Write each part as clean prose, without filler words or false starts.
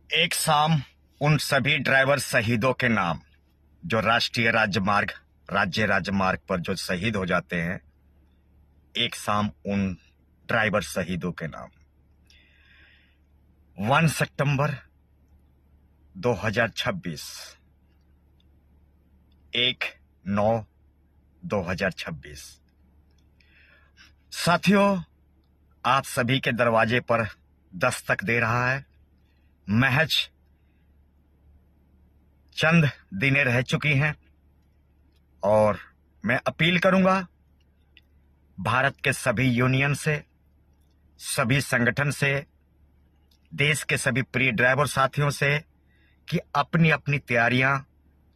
एक शाम उन सभी ड्राइवर शहीदों के नाम जो राष्ट्रीय राजमार्ग राज्य राजमार्ग पर जो शहीद हो जाते हैं। एक शाम उन ड्राइवर शहीदों के नाम 1 सितंबर 2026 1/9/2026। साथियों, आप सभी के दरवाजे पर दस्तक दे रहा है। महज चंद दिनें रह चुकी हैं और मैं अपील करूंगा भारत के सभी यूनियन से, सभी संगठन से, देश के सभी प्रिय ड्राइवर साथियों से कि अपनी अपनी तैयारियां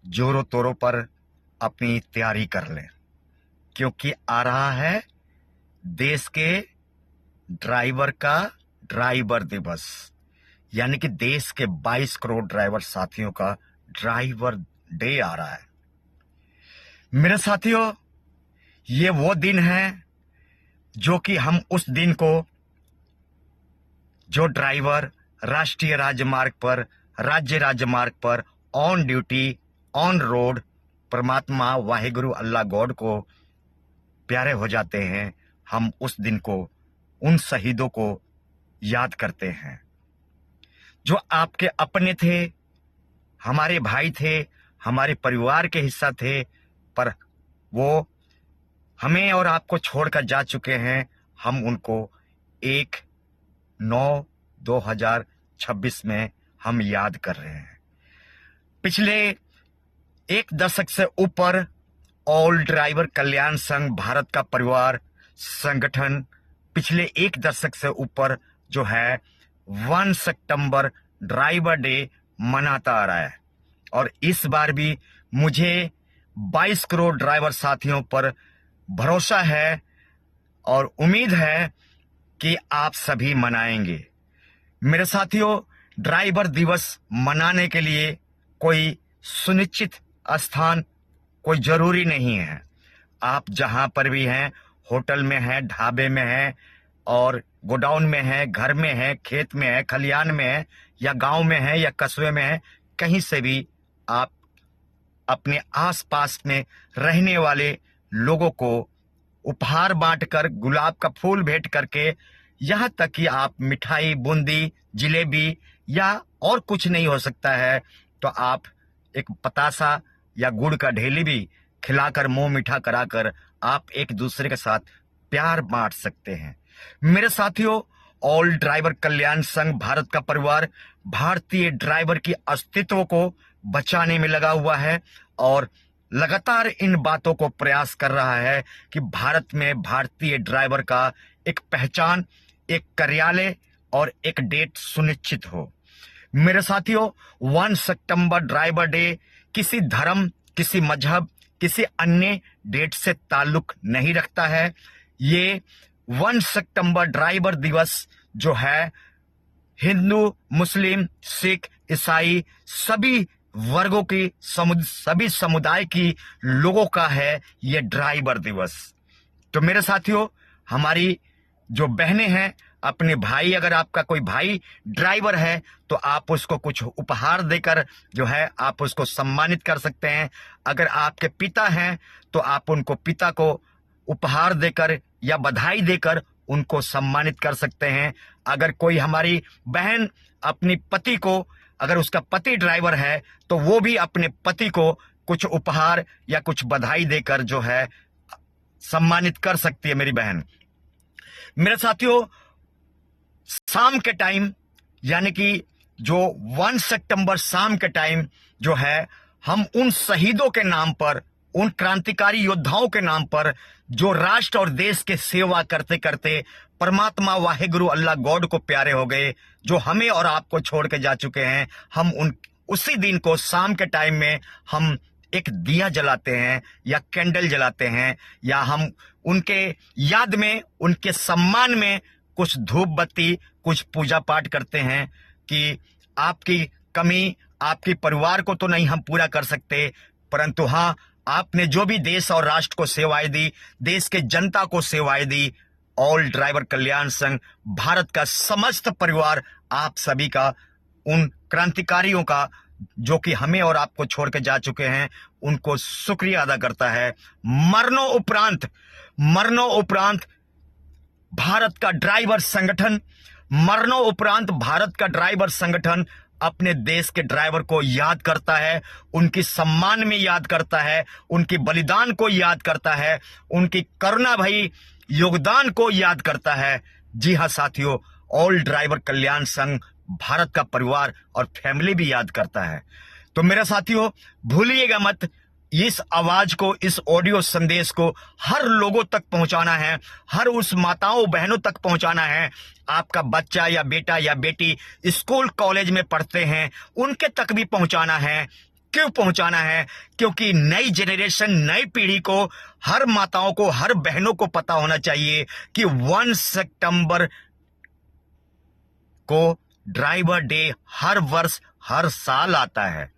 जोरों तोरों पर अपनी तैयारी कर लें, क्योंकि आ रहा है देश के ड्राइवर का ड्राइवर दिवस, यानी कि देश के 22 करोड़ ड्राइवर साथियों का ड्राइवर डे आ रहा है। मेरे साथियों, ये वो दिन है जो कि हम उस दिन को जो ड्राइवर राष्ट्रीय राजमार्ग पर, राज्य राजमार्ग पर ऑन ड्यूटी ऑन रोड परमात्मा वाहिगुरु अल्लाह गॉड को प्यारे हो जाते हैं, हम उस दिन को उन शहीदों को याद करते हैं जो आपके अपने थे, हमारे भाई थे, हमारे परिवार के हिस्सा थे, पर वो हमें और आपको छोड़कर जा चुके हैं। हम उनको 1/9/2026 में हम याद कर रहे हैं। पिछले एक दशक से ऊपर ऑल ड्राइवर कल्याण संघ भारत का परिवार संगठन पिछले एक दशक से ऊपर जो है 1 सितंबर ड्राइवर डे मनाता आ रहा है। और इस बार भी मुझे 22 करोड़ ड्राइवर साथियों पर भरोसा है और उम्मीद है कि आप सभी मनाएंगे। मेरे साथियों, ड्राइवर दिवस मनाने के लिए कोई सुनिश्चित स्थान कोई जरूरी नहीं है। आप जहां पर भी हैं, होटल में हैं, ढाबे में हैं और गोडाउन में हैं, घर में हैं, खेत में हैं, खलियान में हैं, या गांव में हैं या कस्बे में हैं, कहीं से भी आप अपने आसपास में रहने वाले लोगों को उपहार बांटकर, गुलाब का फूल भेंट करके, यहां तक कि आप मिठाई, बूंदी, जिलेबी या और कुछ नहीं हो सकता है तो आप एक पतासा या गुड़ का ढेली भी खिलाकर, मुंह मीठा कराकर आप एक दूसरे के साथ प्यार बांट सकते हैं। मेरे साथियों, ऑल ड्राइवर कल्याण संघ भारत का परिवार भारतीय ड्राइवर की अस्तित्व को बचाने में लगा हुआ है और लगातार इन बातों को प्रयास कर रहा है कि भारत में भारतीय ड्राइवर का एक पहचान, एक कार्यालय और एक डेट सुनिश्चित हो। मेरे साथियों, 1 सितंबर ड्राइवर डे किसी धर्म, किसी मजहब, किसी अन्य डेट से ताल्लुक नहीं रखता है। ये 1 सितंबर ड्राइवर दिवस जो है हिंदू, मुस्लिम, सिख, ईसाई सभी वर्गों की, सभी समुदाय की लोगों का है ये ड्राइवर दिवस। तो मेरे साथियों, हमारी जो बहनें हैं, अपने भाई, अगर आपका कोई भाई ड्राइवर है तो आप उसको कुछ उपहार देकर जो है आप उसको सम्मानित कर सकते हैं। अगर आपके पिता हैं तो आप उनको, पिता को उपहार देकर या बधाई देकर उनको सम्मानित कर सकते हैं। अगर कोई हमारी बहन अपनी पति को, अगर उसका पति ड्राइवर है तो वो भी अपने पति को कुछ उपहार या कुछ बधाई देकर जो है सम्मानित कर सकती है मेरी बहन। मेरे साथियों, शाम के टाइम, यानी कि जो 1 सितंबर शाम के टाइम जो है, हम उन शहीदों के नाम पर, उन क्रांतिकारी योद्धाओं के नाम पर जो राष्ट्र और देश के सेवा करते करते परमात्मा वाहिगुरु अल्लाह गॉड को प्यारे हो गए, जो हमें और आपको छोड़ के जा चुके हैं, हम उसी दिन को शाम के टाइम में हम एक दिया जलाते हैं या कैंडल जलाते हैं, या हम उनके याद में, उनके सम्मान में कुछ धूप बत्ती, कुछ पूजा पाठ करते हैं कि आपकी कमी, आपके परिवार को तो नहीं हम पूरा कर सकते, परंतु हाँ, आपने जो भी देश और राष्ट्र को सेवाएं दी, देश के जनता को सेवाएं दी, ऑल ड्राइवर कल्याण संघ भारत का समस्त परिवार आप सभी का उन क्रांतिकारियों का जो कि हमें और आपको छोड़ के जा चुके हैं, उनको शुक्रिया अदा करता है। मरणों उपरांत भारत का ड्राइवर संगठन अपने देश के ड्राइवर को याद करता है, उनकी सम्मान में याद करता है, उनके बलिदान को याद करता है, उनकी करुणा भई योगदान को याद करता है। जी हाँ साथियों, ऑल ड्राइवर कल्याण संघ भारत का परिवार और फैमिली भी याद करता है। तो मेरे साथियों, भूलिएगा मत, इस आवाज को, इस ऑडियो संदेश को हर लोगों तक पहुंचाना है, हर उस माताओं बहनों तक पहुंचाना है। आपका बच्चा या बेटा या बेटी स्कूल कॉलेज में पढ़ते हैं, उनके तक भी पहुंचाना है। क्यों पहुंचाना है? क्योंकि नई जनरेशन, नई पीढ़ी को, हर माताओं को, हर बहनों को पता होना चाहिए कि 1 सितंबर को ड्राइवर डे हर वर्ष, हर साल आता है।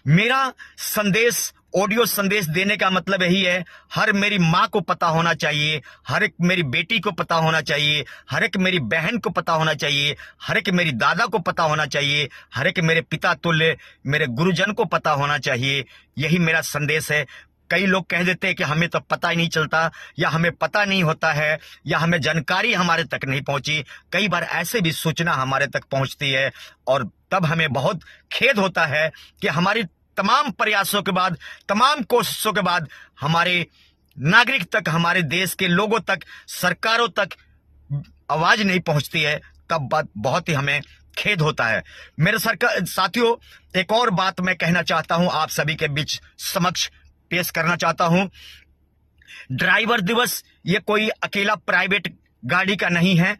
मेरा संदेश, ऑडियो संदेश देने का मतलब यही है, हर मेरी माँ को पता होना चाहिए, हर एक मेरी बेटी को पता होना चाहिए, हर एक मेरी बहन को पता होना चाहिए, हर एक मेरी दादा को पता होना चाहिए, हर एक मेरे पिता तुल्य मेरे गुरुजन को पता होना चाहिए। यही मेरा संदेश है। कई लोग कह देते हैं कि हमें तो पता ही नहीं चलता, या हमें पता नहीं होता है, या हमें जानकारी हमारे तक नहीं पहुंची। कई बार ऐसे भी सूचना हमारे तक पहुंचती है और तब हमें बहुत खेद होता है कि हमारी तमाम प्रयासों के बाद, तमाम कोशिशों के बाद हमारे नागरिक तक, हमारे देश के लोगों तक, सरकारों तक आवाज नहीं पहुंचती है। तब बात बहुत ही हमें खेद होता है। मेरे साथियों, एक और बात मैं कहना चाहता हूं, आप सभी के बीच समक्ष पेश करना चाहता हूं। ड्राइवर दिवस ये कोई अकेला प्राइवेट गाड़ी का नहीं है।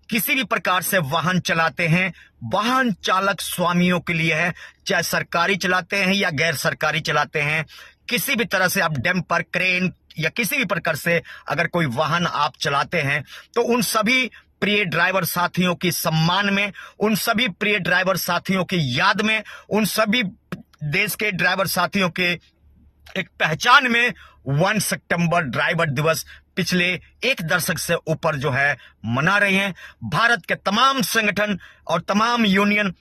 किसी भी प्रकार से वाहन चलाते हैं, वाहन चालक स्वामियों के लिए है, चाहे सरकारी चलाते हैं या गैर सरकारी चलाते हैं। किसी भी तरह से आप डंपर, क्रेन या किसी भी प्रकार से अगर कोई वाहन आप चलाते हैं, तो उन सभी प्रिय ड्राइवर साथियों की सम्मान में, उन सभी प्रिय ड्राइवर साथियों की याद में, उन सभी देश के ड्राइवर साथियों के एक पहचान में 1 सितंबर ड्राइवर दिवस पिछले 1 दशक से ऊपर जो है मना रहे हैं। भारत के तमाम संगठन और तमाम यूनियन,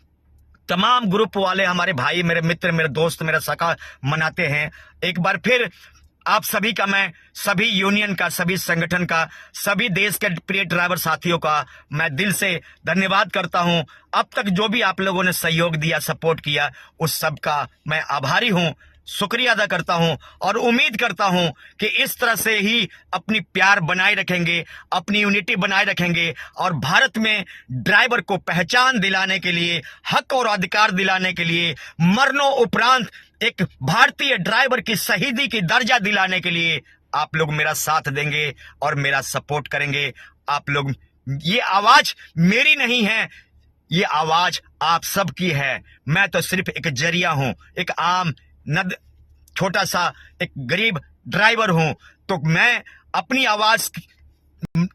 तमाम ग्रुप वाले हमारे भाई, मेरे मित्र, मेरे दोस्त, मेरा सखा मनाते हैं। एक बार फिर आप सभी का, मैं सभी यूनियन का, सभी संगठन का, सभी देश के प्रिय ड्राइवर साथियों का मैं दिल से धन्यवाद करता हूं। अब तक जो भी आप लोगों ने सहयोग दिया, सपोर्ट किया, उस सब का मैं आभारी हूं, शुक्रिया अदा करता हूं और उम्मीद करता हूं कि इस तरह से ही अपनी प्यार बनाए रखेंगे, अपनी यूनिटी बनाए रखेंगे और भारत में ड्राइवर को पहचान दिलाने के लिए, हक और अधिकार दिलाने के लिए, मरणों उपरांत एक भारतीय ड्राइवर की शहीदी की दर्जा दिलाने के लिए आप लोग मेरा साथ देंगे और मेरा सपोर्ट करेंगे। आप लोग, ये आवाज मेरी नहीं है, ये आवाज आप सबकी है। मैं तो सिर्फ एक जरिया हूं, एक आम छोटा सा एक गरीब ड्राइवर हूं। तो मैं अपनी आवाज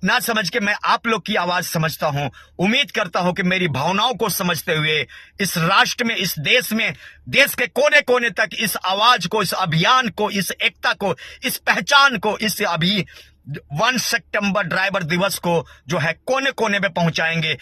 ना समझ के मैं आप लोग की आवाज समझता हूं। उम्मीद करता हूं कि मेरी भावनाओं को समझते हुए इस राष्ट्र में, इस देश में, देश के कोने कोने तक इस आवाज को, इस अभियान को, इस एकता को, इस पहचान को, इस 1 सितंबर ड्राइवर दिवस को जो है कोने कोने में पहुंचाएंगे।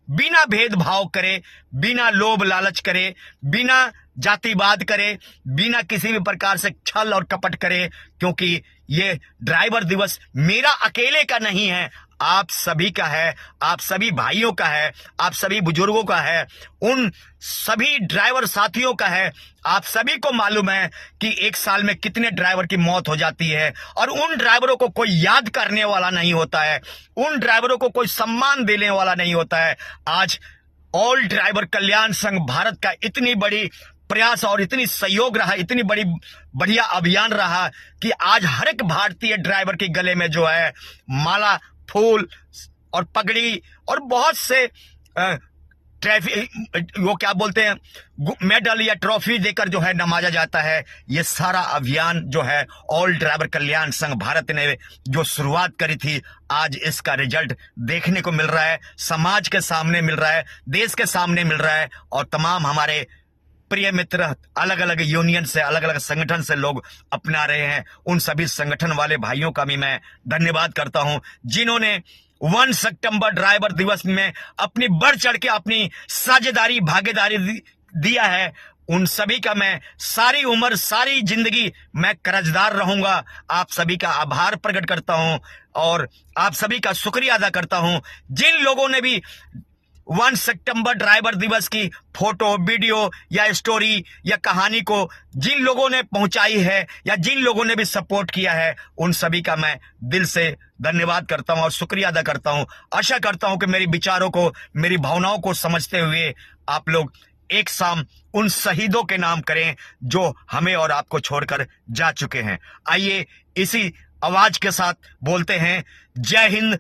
बिना भेदभाव करे, बिना लोभ लालच करे, बिना जातिवाद करे, बिना किसी भी प्रकार से छल और कपट करे, क्योंकि ये ड्राइवर दिवस मेरा अकेले का नहीं है, आप सभी का है, आप सभी भाइयों का है, आप सभी बुजुर्गों का है, उन सभी ड्राइवर साथियों का है। आप सभी को मालूम है कि एक साल में कितने ड्राइवर की मौत हो जाती है और उन ड्राइवरों को कोई याद करने वाला नहीं होता है, उन ड्राइवरों को कोई सम्मान देने वाला नहीं होता है। आज ऑल ड्राइवर कल्याण संघ भारत का इतनी बड़ी प्रयास और इतनी सहयोग रहा, इतनी बड़ी बढ़िया अभियान रहा कि आज हर एक भारतीय ड्राइवर के गले में जो है माला, फूल और पगड़ी और बहुत से ट्रॉफी, वो क्या बोलते हैं, मेडल या ट्रॉफी देकर जो है नवाजा जाता है। ये सारा अभियान जो है ऑल ड्राइवर कल्याण संघ भारत ने जो शुरुआत करी थी, आज इसका रिजल्ट देखने को मिल रहा है, समाज के सामने मिल रहा है, देश के सामने मिल रहा है। और तमाम हमारे प्रिय मित्र अलग अलग यूनियन से, अलग अलग संगठन से लोग अपना रहे हैं, उन सभी संगठन वाले भाइयों का भी मैं धन्यवाद करता हूं, जिन्होंने 1 सितंबर ड्राइवर दिवस में अपनी बढ़ चढ़ के अपनी साझेदारी भागीदारी दिया है, उन सभी का मैं सारी उम्र सारी जिंदगी मैं कर्जदार रहूंगा। आप सभी का आभार प्रकट करता हूं और आप सभी का शुक्रिया अदा करता हूं जिन लोगों ने भी 1 सितंबर ड्राइवर दिवस की फोटो, वीडियो या स्टोरी या कहानी को जिन लोगों ने पहुंचाई है या जिन लोगों ने भी सपोर्ट किया है, उन सभी का मैं दिल से धन्यवाद करता हूं और शुक्रिया अदा करता हूं। आशा करता हूं कि मेरी विचारों को, मेरी भावनाओं को समझते हुए आप लोग एक शाम उन शहीदों के नाम करें जो हमें और आपको छोड़कर जा चुके हैं। आइए इसी आवाज के साथ बोलते हैं, जय हिंद।